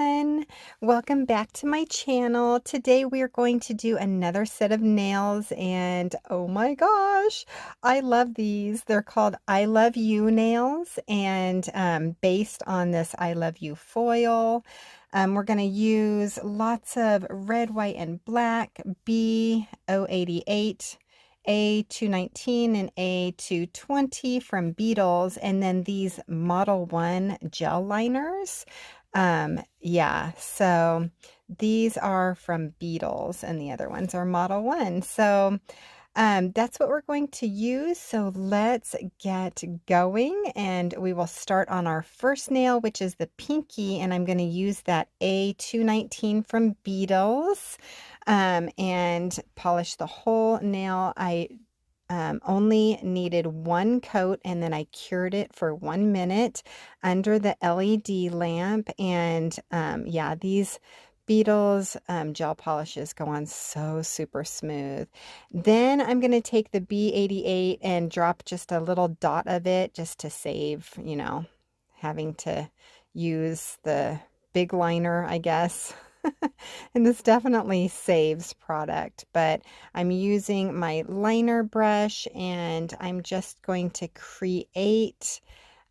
everyone. Welcome back to my channel. Today we are going to do another set of nails and oh my gosh, I love these. They're called I Love You nails and based on this I Love You foil. We're going to use lots of red, white, and black B088. A219 and A220 from Beetles, and then these Model 1 gel liners. Yeah, so these are from Beetles and the other ones are Model 1. So that's what we're going to use. So let's get going and we will start on our first nail, which is the pinky, and I'm going to use that A219 from Beetles and polish the whole nail. I only needed one coat and then I cured it for 1 minute under the LED lamp. And yeah, these Beetles gel polishes go on so super smooth. Then I'm going to take the B88 and drop just a little dot of it just to save, you know, having to use the big liner, I guess. And this definitely saves product, but I'm using my liner brush and I'm just going to create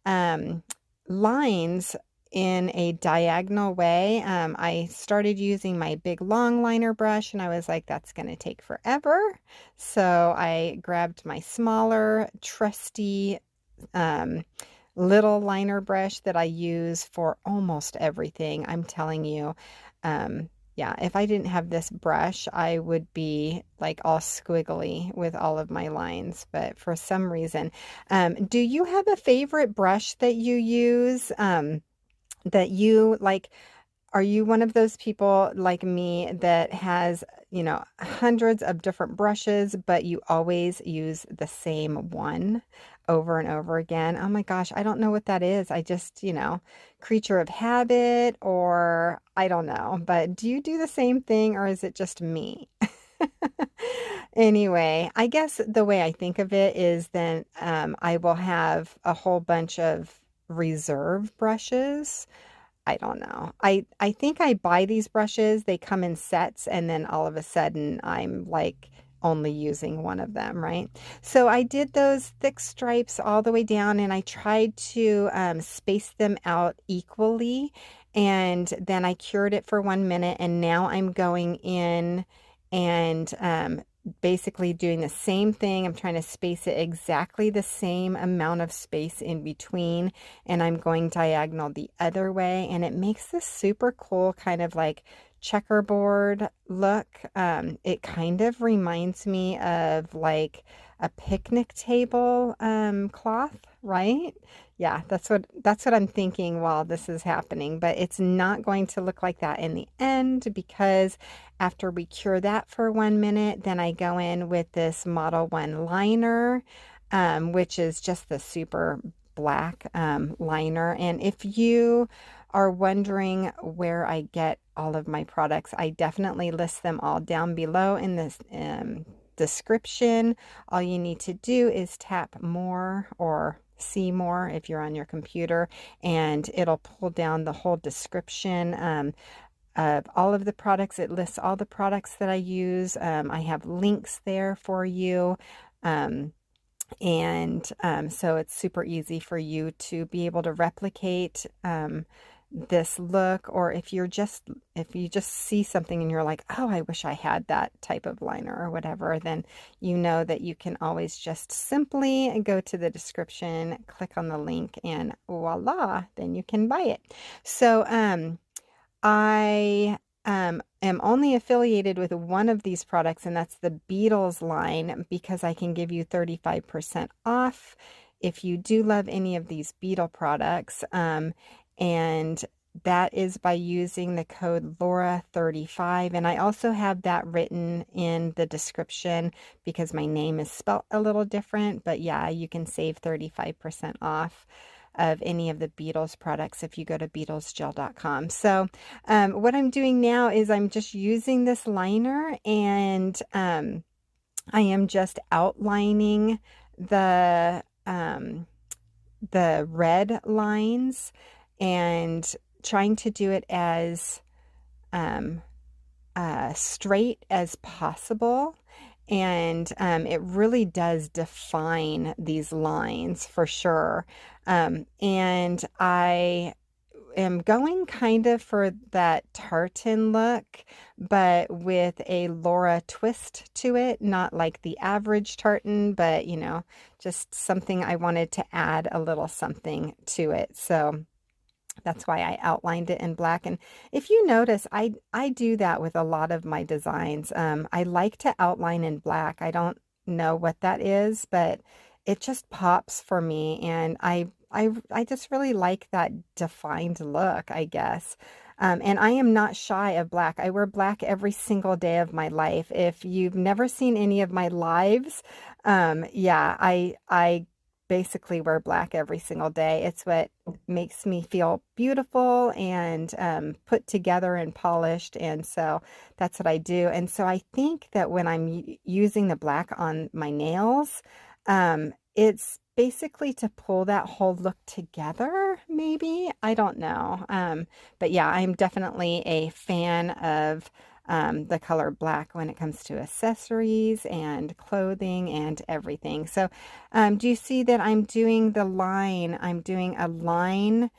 lines in a diagonal way. I started using my big long liner brush and I was like, that's going to take forever. So I grabbed my smaller, trusty little liner brush that I use for almost everything. I'm telling you. Yeah, if I didn't have this brush, I would be like all squiggly with all of my lines, but for some reason, do you have a favorite brush that you use, that you like? Are you one of those people like me that has, you know, hundreds of different brushes, but you always use the same one over and over again? Oh my gosh, I don't know what that is. I just, you know, creature of habit or I don't know. But do you do the same thing or is it just me? Anyway, I guess the way I think of it is then I will have a whole bunch of reserve brushes. I don't know. I think I buy these brushes, they come in sets, and then all of a sudden I'm like only using one of them, right? So I did those thick stripes all the way down and I tried to space them out equally, and then I cured it for 1 minute and now I'm going in and basically doing the same thing. I'm trying to space it exactly the same amount of space in between, and I'm going diagonal the other way, and it makes this super cool kind of like checkerboard look. It kind of reminds me of like a picnic table cloth, right? Yeah, that's what I'm thinking while this is happening, but it's not going to look like that in the end because after we cure that for 1 minute, then I go in with this Model 1 liner, which is just the super black liner. And if you are wondering where I get all of my products, I definitely list them all down below in this description. All you need to do is tap more or see more if you're on your computer, and it'll pull down the whole description of all of the products. It lists all the products that I use. I have links there for you. So it's super easy for you to be able to replicate this look, or if you just see something and you're like, oh, I wish I had that type of liner or whatever, then you know that you can always just simply go to the description, click on the link, and voila, then you can buy it. So I am only affiliated with one of these products, and that's the Beetles line, because I can give you 35% off if you do love any of these Beetle products. And that is by using the code Laura35. And I also have that written in the description because my name is spelt a little different. But yeah, you can save 35% off of any of the Beetles products if you go to beetlesgel.com. So what I'm doing now is I'm just using this liner, and I am just outlining the red lines and trying to do it as um, straight as possible. And it really does define these lines for sure. And I am going kind of for that tartan look, but with a Laura twist to it, not like the average tartan, but just something I wanted to add a little something to it. So that's why I outlined it in black. And if you notice, I do that with a lot of my designs. I like to outline in black. I don't know what that is, but it just pops for me, and I just really like that defined look, I guess. And I am not shy of black. I wear black every single day of my life. If you've never seen any of my lives, yeah, I basically wear black every single day. It's what makes me feel beautiful and put together and polished. And so that's what I do. And so I think that when I'm using the black on my nails, it's basically to pull that whole look together, maybe. I don't know. But yeah, I'm definitely a fan of the color black when it comes to accessories and clothing and everything. So do you see that I'm doing the line? I'm doing a line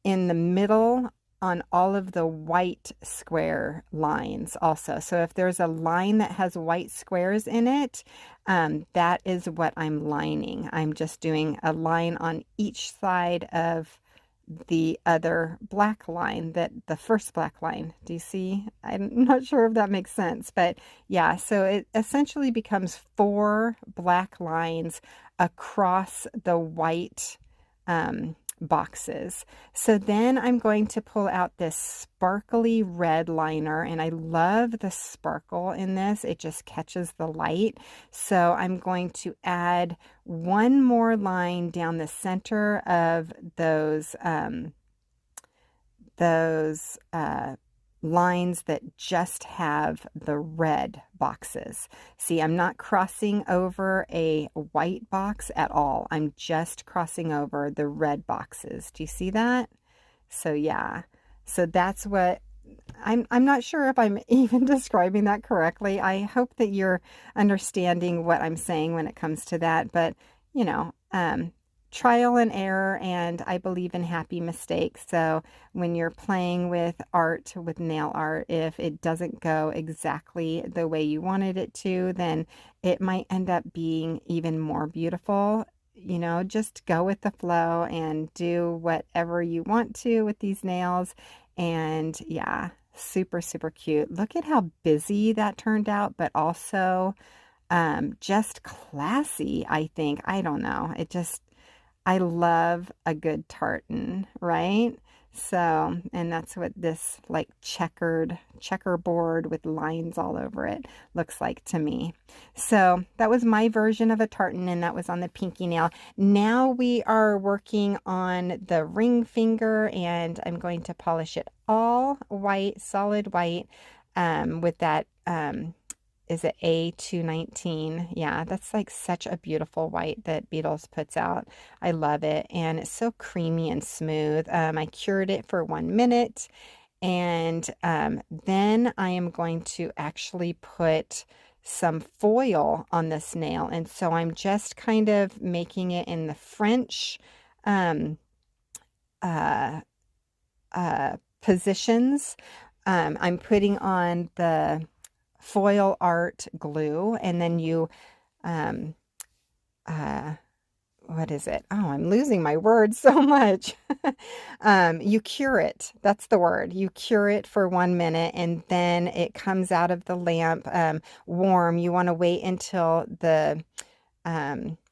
in the middle on all of the white square lines also. So if there's a line that has white squares in it, that is what I'm lining. I'm just doing a line on each side of the other black line, that the first black line. Do you see? I'm not sure if that makes sense, but yeah, so it essentially becomes four black lines across the white boxes. So then I'm going to pull out this sparkly red liner, and I love the sparkle in this. It just catches the light. So I'm going to add one more line down the center of those lines that just have the red boxes. See, I'm not crossing over a white box at all. I'm just crossing over the red boxes. Do you see that? So yeah. So that's what I'm not sure if I'm even describing that correctly. I hope that you're understanding what I'm saying when it comes to that, but you know, trial and error, and I believe in happy mistakes. So when you're playing with art, with nail art, if it doesn't go exactly the way you wanted it to, then it might end up being even more beautiful. Just go with the flow and do whatever you want to with these nails. And yeah, super, super cute. Look at how busy that turned out, but also just classy, I think. I don't know. I love a good tartan, right? So, and that's what this like checkerboard with lines all over it looks like to me. So that was my version of a tartan, and that was on the pinky nail. Now we are working on the ring finger, and I'm going to polish it all white, solid white, with that, is it A219? Yeah, that's like such a beautiful white that Beetles puts out. I love it. And it's so creamy and smooth. I cured it for 1 minute. And then I am going to actually put some foil on this nail. And so I'm just kind of making it in the French um, uh, positions. I'm putting on the foil art glue, and then you um uh what is it? Oh, I'm losing my words so much. You cure it. That's the word. You cure it for 1 minute, and then it comes out of the lamp warm. You want to wait until the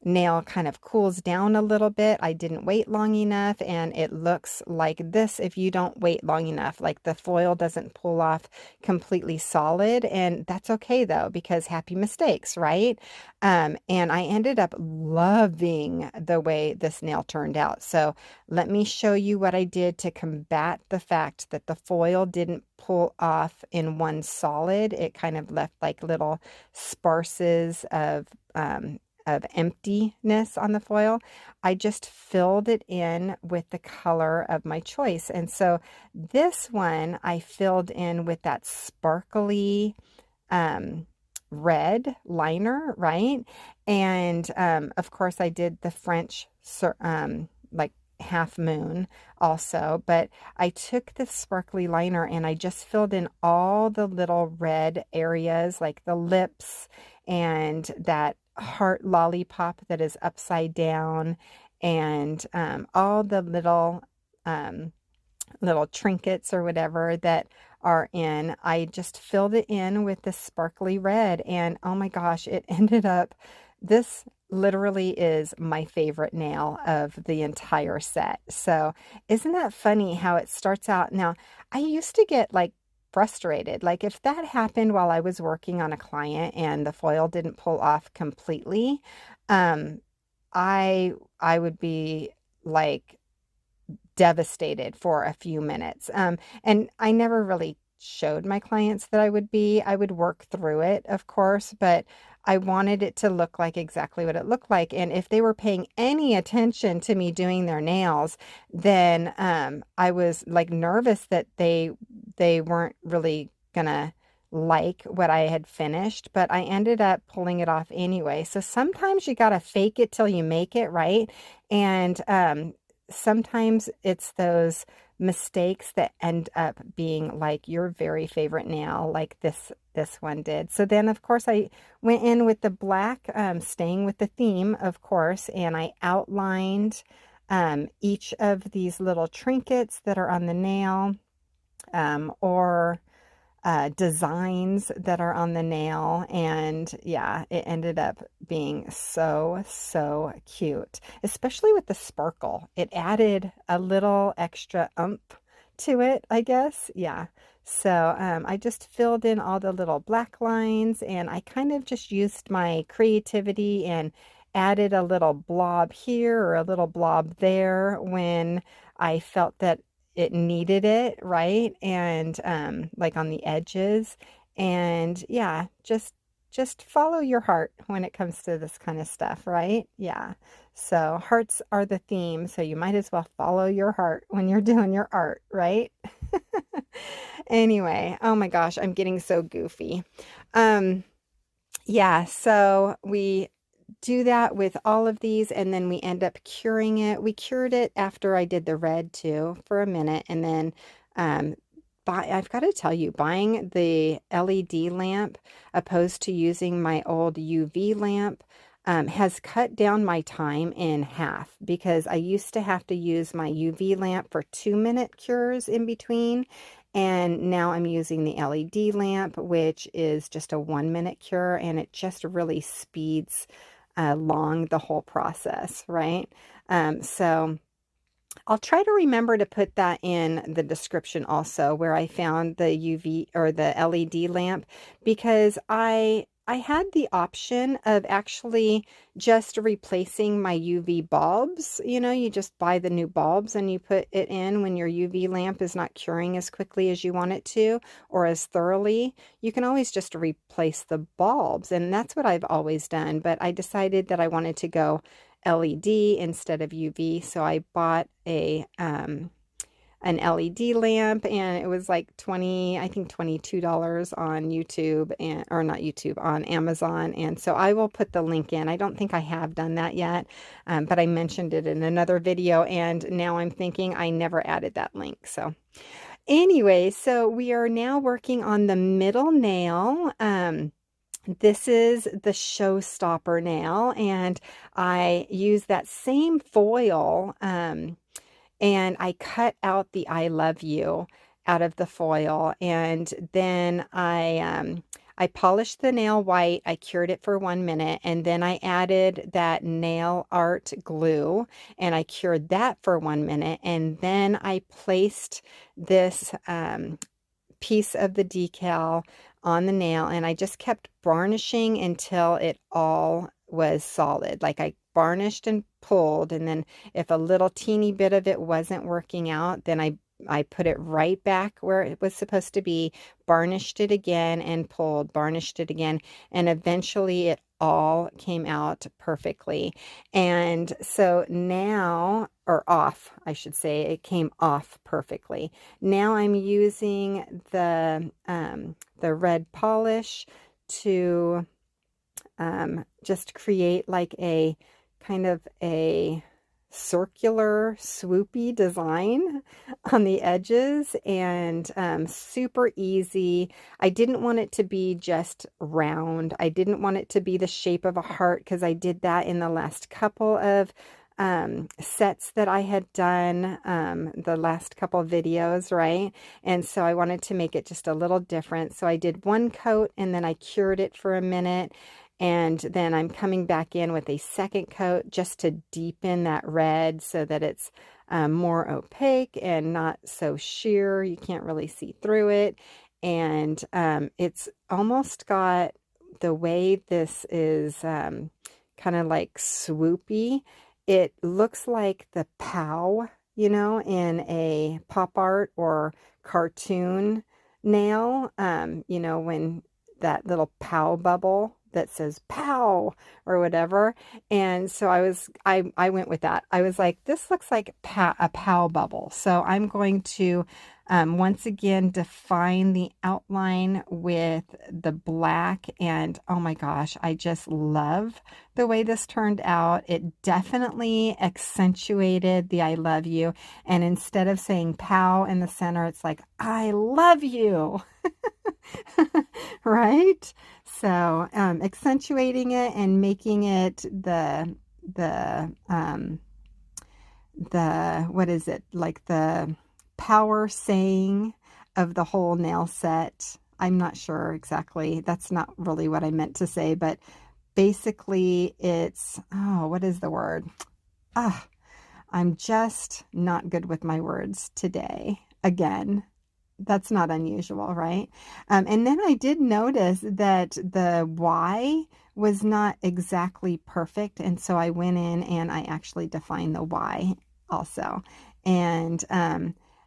nail kind of cools down a little bit. I didn't wait long enough, and it looks like this if you don't wait long enough. Like the foil doesn't pull off completely solid, and that's okay though, because happy mistakes, right? And I ended up loving the way this nail turned out. So let me show you what I did to combat the fact that the foil didn't pull off in one solid. It kind of left like little sparses of of emptiness on the foil, I just filled it in with the color of my choice. And so this one I filled in with that sparkly um, red liner, right? And of course, I did the French like half moon also, but I took the sparkly liner and I just filled in all the little red areas, like the lips and that heart lollipop that is upside down, and all the um, little trinkets or whatever that are in. I just filled it in with this sparkly red, and oh my gosh, it ended up, this literally is my favorite nail of the entire set. So isn't that funny how it starts out? Now, I used to get like frustrated. Like if that happened while I was working on a client and the foil didn't pull off completely, um, I would be like devastated for a few minutes. And I never really showed my clients that I would be. I would work through it, of course, but I wanted it to look like exactly what it looked like. And if they were paying any attention to me doing their nails, then I was like nervous that they weren't really gonna like what I had finished, but I ended up pulling it off anyway. So sometimes you gotta fake it till you make it, right? And sometimes it's those mistakes that end up being like your very favorite nail, like this one did. So then, of course, I went in with the black, staying with the theme, of course, and I outlined each of these little trinkets that are on the nail, or designs that are on the nail. And yeah, it ended up being so, so cute, especially with the sparkle. It added a little extra oomph to it, I guess. Yeah. So I just filled in all the little black lines, and I kind of just used my creativity and added a little blob here or a little blob there when I felt that it needed it, right? And like on the edges. And yeah, just follow your heart when it comes to this kind of stuff, right? Yeah. So hearts are the theme, so you might as well follow your heart when you're doing your art, right? Anyway, oh my gosh, I'm getting so goofy. Um, yeah, so we do that with all of these, and then we end up curing it. We cured it after I did the red too for a minute, and then um, I've got to tell you, buying the LED lamp opposed to using my old UV lamp has cut down my time in half, because I used to have to use my UV lamp for 2-minute cures in between. And now I'm using the LED lamp, which is just a 1-minute cure, and it just really speeds along the whole process, right? So I'll try to remember to put that in the description also, where I found the UV or the LED lamp, because I had the option of actually just replacing my UV bulbs. You know, you just buy the new bulbs and you put it in when your UV lamp is not curing as quickly as you want it to, or as thoroughly. You can always just replace the bulbs, and that's what I've always done. But I decided that I wanted to go LED instead of UV, so I bought an LED lamp, and it was like I think $22 on YouTube, and or not YouTube, on Amazon. And so I will put the link in. I don't think I have done that yet, but I mentioned it in another video, and now I'm thinking I never added that link. So anyway, so we are now working on the middle nail. This is the showstopper nail, and I use that same foil, and I cut out the I love you out of the foil, and then I polished the nail white. I cured it for 1 minute, and then I added that nail art glue, and I cured that for 1 minute, and then I placed this piece of the decal on the nail, and I just kept varnishing until it all was solid. Like I varnished and pulled, and then if a little teeny bit of it wasn't working out, then I put it right back where it was supposed to be, varnished it again and pulled, varnished it again, and eventually it all came out perfectly. And so now, or off, I should say, it came off perfectly. Now I'm using the red polish to just create like a kind of a circular swoopy design on the edges, and super easy. I didn't want it to be just round. I didn't want it to be the shape of a heart because I did that in the last couple of sets that I had done, the last couple of videos, right? And so I wanted to make it just a little different. So I did one coat and then I cured it for a minute. And then I'm coming back in with a second coat just to deepen that red so that it's more opaque and not so sheer. You can't really see through it. And it's almost got the way this is kind of like swoopy. It looks like the POW, you know, in a pop art or cartoon nail, you know, when that little POW bubble that says pow or whatever. And so I went with that. I was like, this looks like a pow bubble. So I'm going to once again define the outline with the black. And oh my gosh, I just love the way this turned out. It definitely accentuated the I love you. And instead of saying pow in the center, it's like, I love you. Right? So accentuating it and making it the what is it, like the power saying of the whole nail set. I'm not sure exactly. That's not really what I meant to say, but basically it's, oh, what is the word? Ah, I'm just not good with my words today. Again, that's not unusual, right? And then I did notice that the Y was not exactly perfect. And so I went in and I actually defined the Y also. And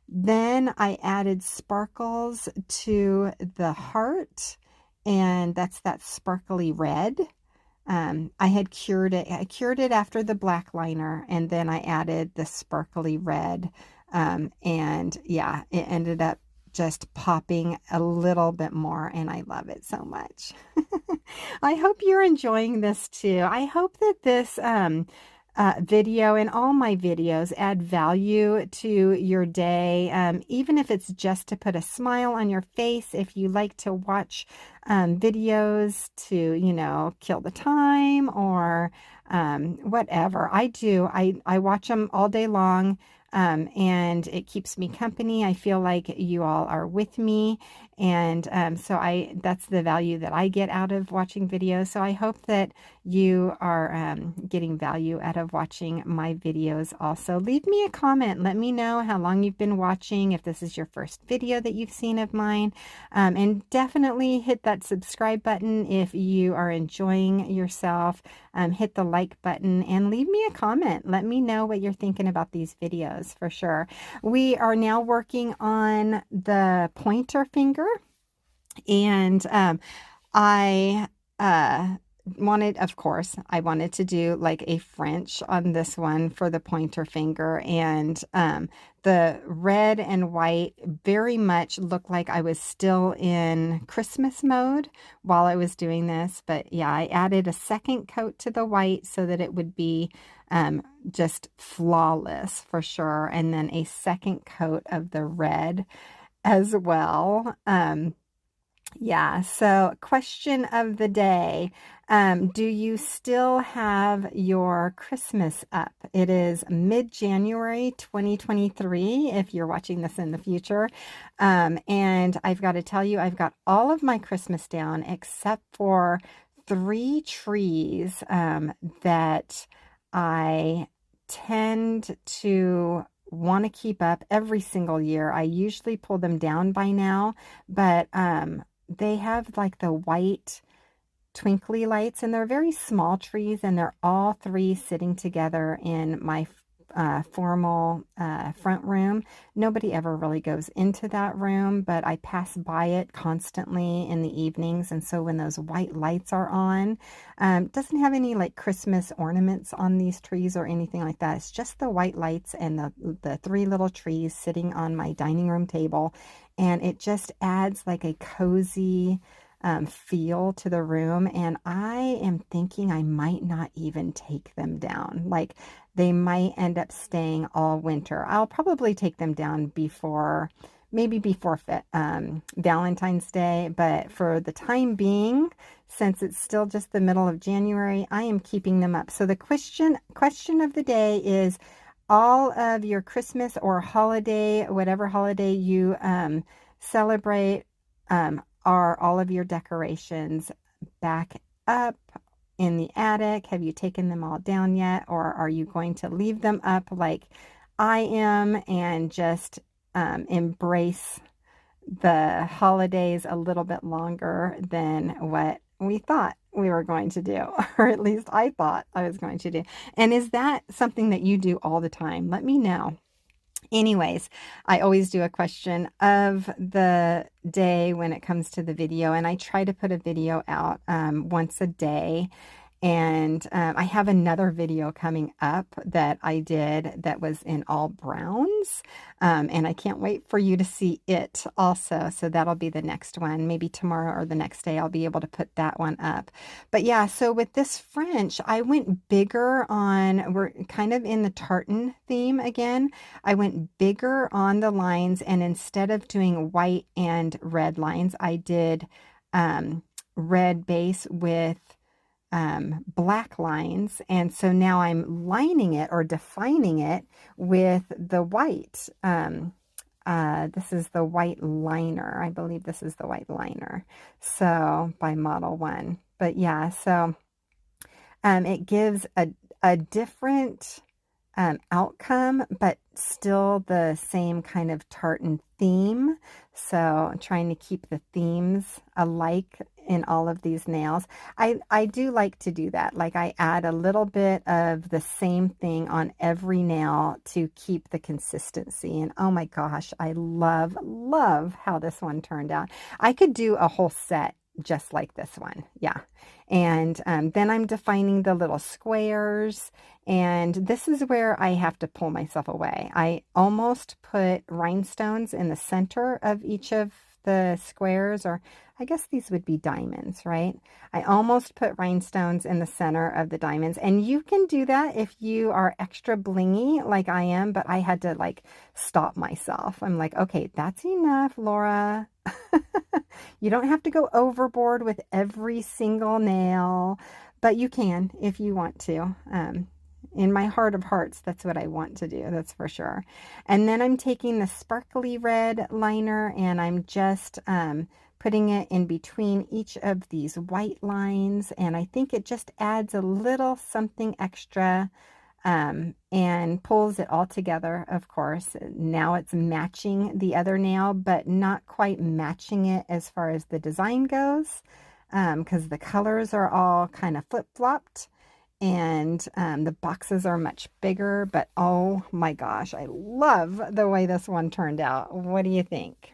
then I added sparkles to the heart. And that's that sparkly red. I had cured it. I cured it after the black liner. And then I added the sparkly red. And yeah, it ended up just popping a little bit more, and I love it so much. I hope you're enjoying this too. I hope that this video and all my videos add value to your day, even if it's just to put a smile on your face. If you like to watch videos to, you know, kill the time or whatever. I do. I watch them all day long. And it keeps me company. I feel like you all are with me. And so that's the value that I get out of watching videos. So I hope that you are getting value out of watching my videos also. Leave me a comment. Let me know how long you've been watching, if this is your first video that you've seen of mine. And definitely hit that subscribe button if you are enjoying yourself. Hit the like button and leave me a comment. Let me know what you're thinking about these videos for sure. We are now working on the pointer finger, and I wanted, of course, I wanted to do like a French on this one for the pointer finger, and the red and white very much looked like I was still in Christmas mode while I was doing this. But yeah, I added a second coat to the white so that it would be just flawless for sure, and then a second coat of the red as well. Yeah, so question of the day. Do you still have your Christmas up? It is mid-January 2023, if you're watching this in the future. And I've got to tell you, I've got all of my Christmas down except for 3 trees that I tend to want to keep up every single year. I usually pull them down by now, but they have like the white twinkly lights, and they're very small trees, and they're all 3 sitting together in my formal front room. Nobody ever really goes into that room, but I pass by it constantly in the evenings. And so when those white lights are on, doesn't have any like Christmas ornaments on these trees or anything like that. It's just the white lights and the three little trees sitting on my dining room table. And it just adds like a cozy feel to the room. And I am thinking I might not even take them down. Like they might end up staying all winter. I'll probably take them down before, maybe before Valentine's Day. But for the time being, since it's still just the middle of January, I am keeping them up. So the question of the day is, all of your Christmas or holiday, whatever holiday you celebrate, are all of your decorations back up in the attic? Have you taken them all down yet? Or are you going to leave them up like I am and just embrace the holidays a little bit longer than what we thought we were going to do, or at least I thought I was going to do? And is that something that you do all the time? Let me know. Anyways, I always do a question of the day when it comes to the video, and I try to put a video out once a day. And I have another video coming up that I did that was in all browns. And I can't wait for you to see it also. So that'll be the next one. Maybe tomorrow or the next day I'll be able to put that one up. But yeah, so with this French, I went bigger on, we're kind of in the tartan theme again. I went bigger on the lines, and instead of doing white and red lines, I did red base with black lines. And so now I'm lining it or defining it with the white. This is the white liner. I believe this is the white liner. So by Model 1. But yeah, so it gives a different outcome, but still the same kind of tartan theme. So I'm trying to keep the themes alike in all of these nails. I do like to do that. Like I add a little bit of the same thing on every nail to keep the consistency. And oh my gosh, I love how this one turned out. I could do a whole set just like this one. Yeah. And then I'm defining the little squares. And this is where I have to pull myself away. I almost put rhinestones in the center of each of the squares, or I guess these would be diamonds, right? I almost put rhinestones in the center of the diamonds. And you can do that if you are extra blingy like I am, but I had to like stop myself. I'm like, okay, that's enough, Laura. You don't have to go overboard with every single nail, but you can if you want to. In my heart of hearts, that's what I want to do, that's for sure. And then I'm taking the sparkly red liner and I'm just putting it in between each of these white lines. And I think it just adds a little something extra and pulls it all together, of course. Now it's matching the other nail, but not quite matching it as far as the design goes, because the colors are all kind of flip-flopped. And the boxes are much bigger, but oh my gosh, I love the way this one turned out. What do you think?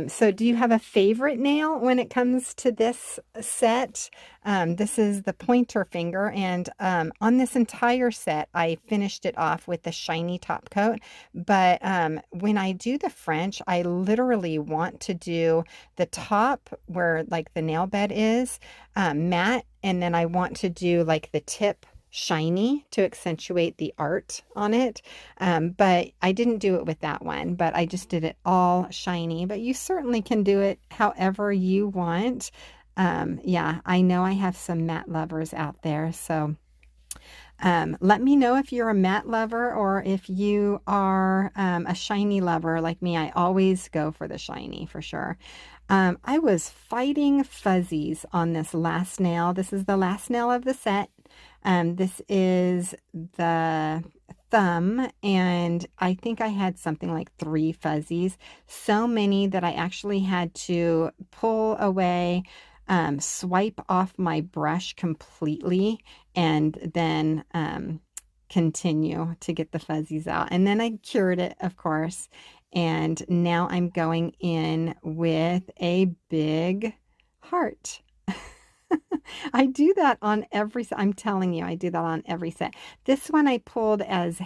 So do you have a favorite nail when it comes to this set? This is the pointer finger, and on this entire set, I finished it off with the shiny top coat. But when I do the French, I literally want to do the top where like the nail bed is matte, and then I want to do like the tip shiny to accentuate the art on it. But I didn't do it with that one, but I just did it all shiny. But you certainly can do it however you want. Yeah, I know I have some matte lovers out there, so let me know if you're a matte lover or if you are a shiny lover like me. I always go for the shiny for sure. I was fighting fuzzies on this last nail. This is the last nail of the set. This is the thumb, and I think I had something like 3 fuzzies. So many that I actually had to pull away, swipe off my brush completely, and then continue to get the fuzzies out. And then I cured it, of course. And now I'm going in with a big heart. I do that on every set. I'm telling you, I do that on every set. This one I pulled as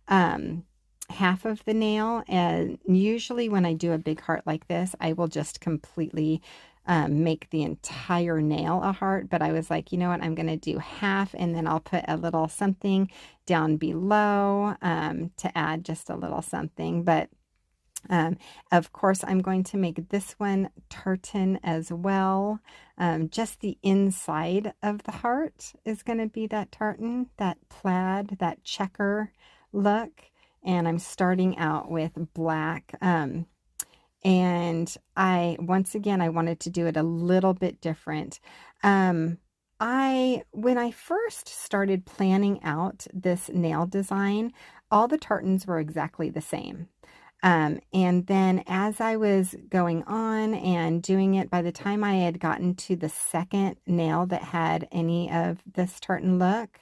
um, half of the nail. And usually when I do a big heart like this, I will just completely make the entire nail a heart. But I was like, you know what? I'm going to do half and then I'll put a little something down below to add just a little something. But um, of course, I'm going to make this one tartan as well. Just the inside of the heart is going to be that tartan, that plaid, that checker look. And I'm starting out with black. And once again, I wanted to do it a little bit different. Um, when I first started planning out this nail design, all the tartans were exactly the same. And then as I was going on and doing it, by the time I had gotten to the second nail that had any of this tartan look,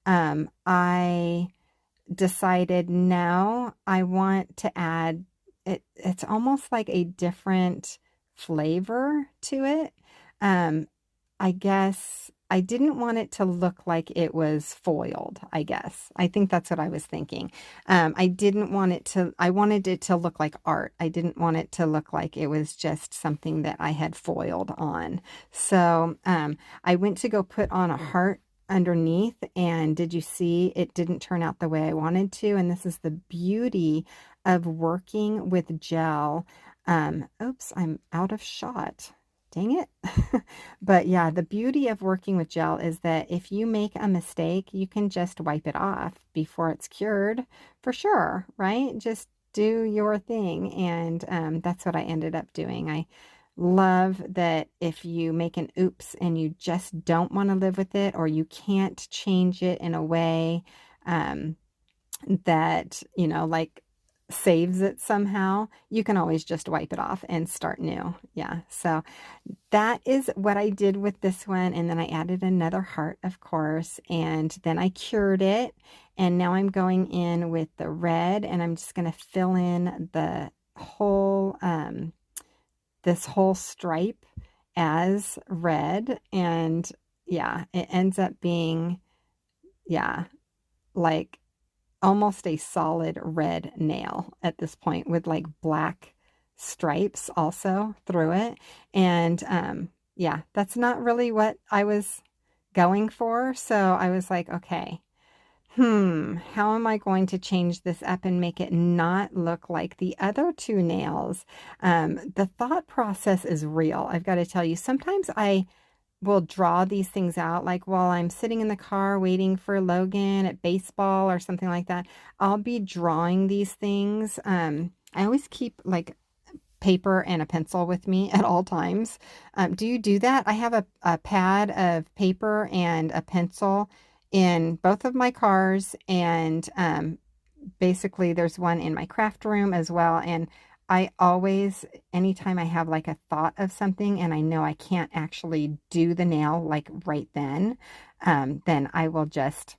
I decided no, I want to add it. It's almost like a different flavor to it. Um, I guess I didn't want it to look like it was foiled, I guess. I think that's what I was thinking. I didn't want it to, I wanted it to look like art. I didn't want it to look like it was just something that I had foiled on. So I went to go put on a heart underneath, and did you see it didn't turn out the way I wanted to? And this is the beauty of working with gel. Oops, I'm out of shot. Dang it. But yeah, the beauty of working with gel is that if you make a mistake, you can just wipe it off before it's cured for sure, right? Just do your thing. And that's what I ended up doing. I love that if you make an oops and you just don't want to live with it, or you can't change it in a way um, that, like saves it somehow, you can always just wipe it off and start new. Yeah. So that is what I did with this one. And then I added another heart, of course, and then I cured it. And now I'm going in with the red, and I'm just going to fill in the whole, this whole stripe as red. And yeah, it ends up being, yeah, like almost a solid red nail at this point with like black stripes also through it. And yeah, that's not really what I was going for. So I was like, okay, how am I going to change this up and make it not look like the other two nails? The thought process is real. I've got to tell you, sometimes I will draw these things out, like while I'm sitting in the car waiting for Logan at baseball or something like that. I'll be drawing these things. I always keep like paper and a pencil with me at all times. Do you do that? I have a pad of paper and a pencil in both of my cars, and basically there's one in my craft room as well. And I always, anytime I have like a thought of something and I know I can't actually do the nail like right then I will just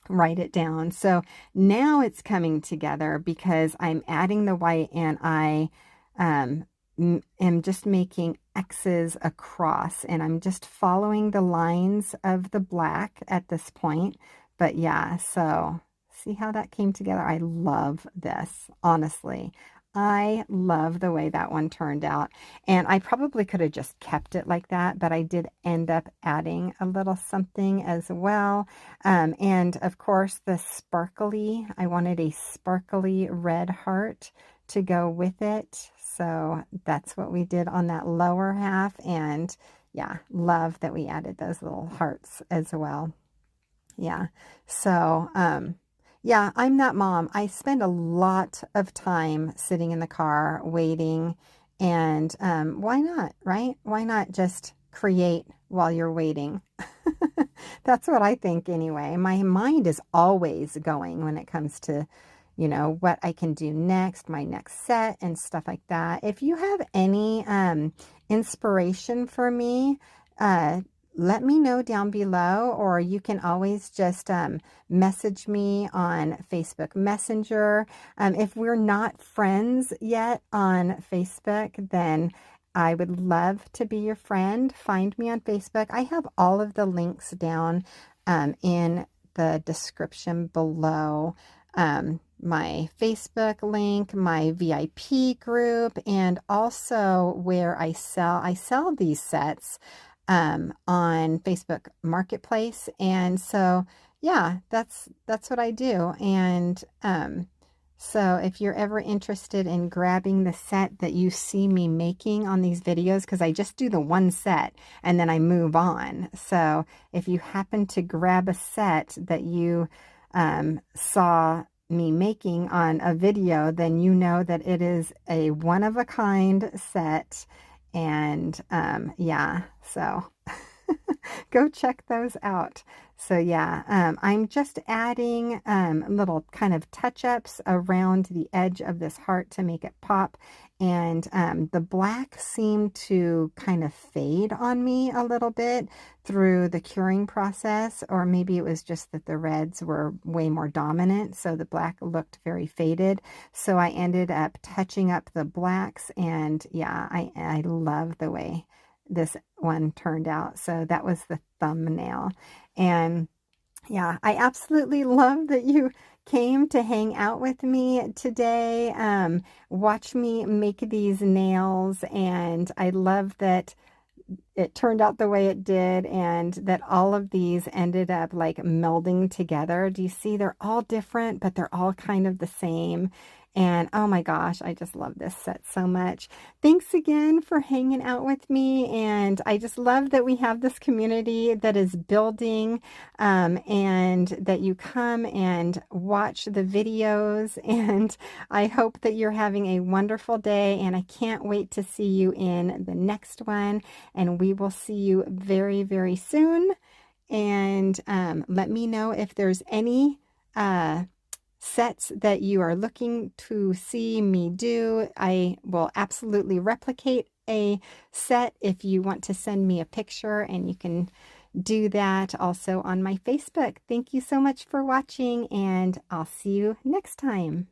write it down. So now it's coming together because I'm adding the white, and I am just making X's across, and I'm just following the lines of the black at this point. But yeah, so see how that came together? I love this, honestly. I love the way that one turned out. And I probably could have just kept it like that, but I did end up adding a little something as well. And of course, the sparkly, I wanted a sparkly red heart to go with it. So that's what we did on that lower half. And yeah, love that we added those little hearts as well. Yeah. So, yeah, I'm that mom. I spend a lot of time sitting in the car waiting, and why not, right? Why not just create while you're waiting? That's what I think anyway. My mind is always going when it comes to, what I can do next, my next set and stuff like that. If you have any inspiration for me, let me know down below, or you can always just message me on Facebook Messenger. If we're not friends yet on Facebook, then I would love to be your friend. Find me on Facebook. I have all of the links down in the description below. My Facebook link, my VIP group, and also where I sell these sets on Facebook Marketplace. And so, yeah, that's what I do. And so if you're ever interested in grabbing the set that you see me making on these videos, because I just do the one set and then I move on. So if you happen to grab a set that you saw me making on a video, then you know that it is a one-of-a-kind set. And yeah, so go check those out. So yeah, I'm just adding little kind of touch-ups around the edge of this heart to make it pop. And the black seemed to kind of fade on me a little bit through the curing process, or maybe it was just that the reds were way more dominant, so the black looked very faded. So I ended up touching up the blacks, and yeah, I love the way this one turned out. So that was the thumbnail. And yeah, I absolutely love that you came to hang out with me today. Watch me make these nails, and I love that it turned out the way it did, and that all of these ended up like melding together. Do you see? They're all different, but they're all kind of the same. And oh my gosh, I just love this set so much. Thanks again for hanging out with me. And I just love that we have this community that is building, and that you come and watch the videos. And I hope that you're having a wonderful day. And I can't wait to see you in the next one. And we will see you very, very soon. And let me know if there's any sets that you are looking to see me do. I will absolutely replicate a set if you want to send me a picture, and you can do that also on my Facebook. Thank you so much for watching, and I'll see you next time.